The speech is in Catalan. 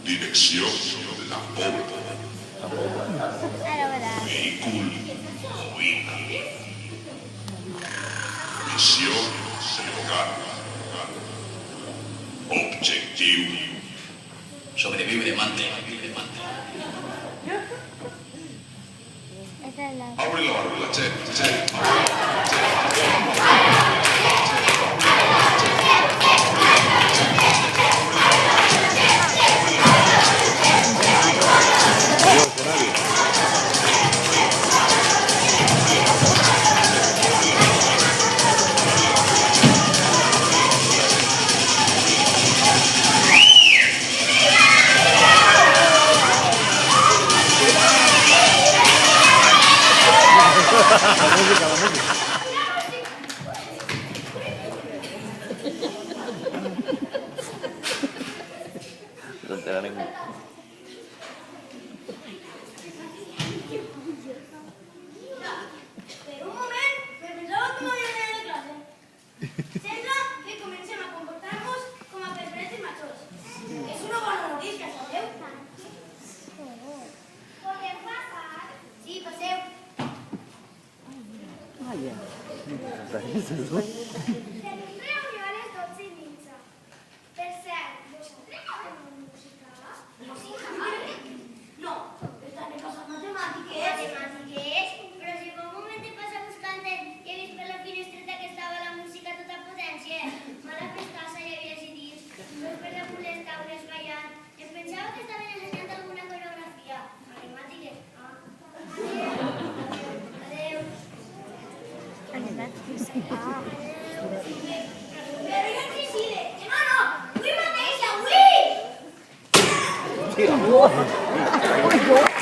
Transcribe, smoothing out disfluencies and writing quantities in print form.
Direcció La Pobla. Vehicle Ruïna. Missió Cercar. Objectiu Sobrevive de mante. Abre la válvula, che. La música. No entera ningú. Per un moment, me pensava que m'havia d'anar de classe. Sembla que comencem a comportar-nos com a persones majors. És una bona notícia, sabeu? Podem passar? Sí, passeu. Tenim reunió a les 12:30. Per cert, vosaltres sabeu música? Música? No, estan en coses matemàtiques. Matemàtiques? Però si fa un moment he passat buscant i he vist per la finestreta que estava la música a tota potència. Mala festassa hi havia així dins. Dos per damunt les taules ballant. Em pensava que estaven ensenyant alguna coreografia. Matemàtiques? Ah. Adéu. Però jo ens decide. No, no, avui mateix, avui!